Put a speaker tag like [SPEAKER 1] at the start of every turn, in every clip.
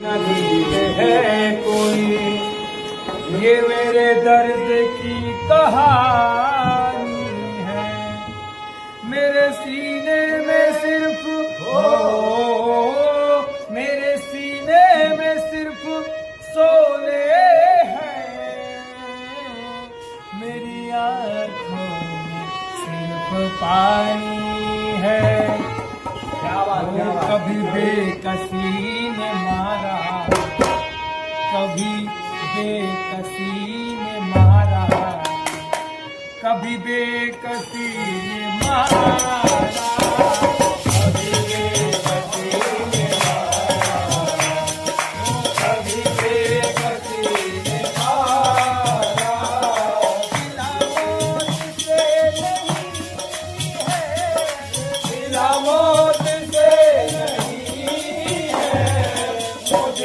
[SPEAKER 1] नहीं है कोई ये मेरे दर्द की कहानी है। मेरे सीने में सिर्फ मेरे सीने में सिर्फ सोने हैं, मेरी आँखों में सिर्फ पानी है। कभी बेकसी ने मारा, कभी बेकसी ने मारा, कभी बेकसी ने मारा, कभी बेकसी ने मारा, कभी बेकसी ने मारा। सिला मौत से नहीं है, सिला मौत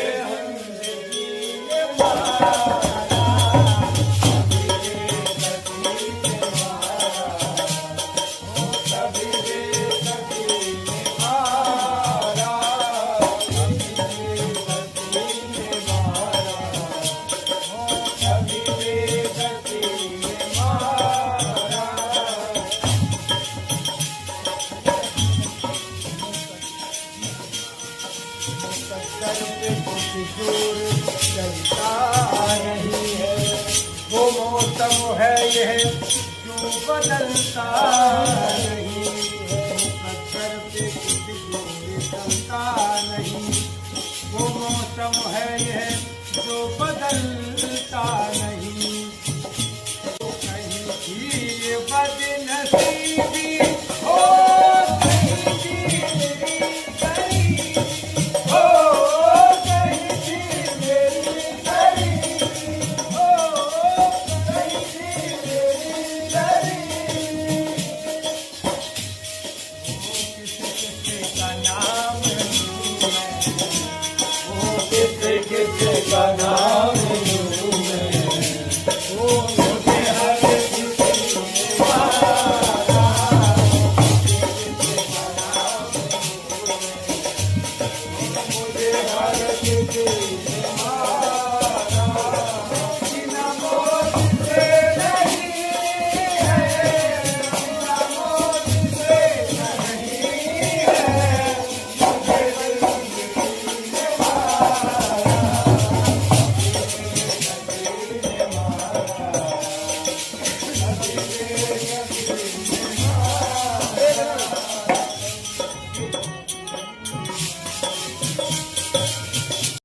[SPEAKER 1] चलता नहीं है, वो मौसम है यह क्यों बदलता नहीं है। मुकद्दर पे कुछ जोर चलता नहीं, वो मौसम है यह जो बदलता नहीं। तो कहीं की ये बदनसीबी हो, का नाम लूं मैं, वो मुझे हर किसी ने मारा, मुझे हर किसी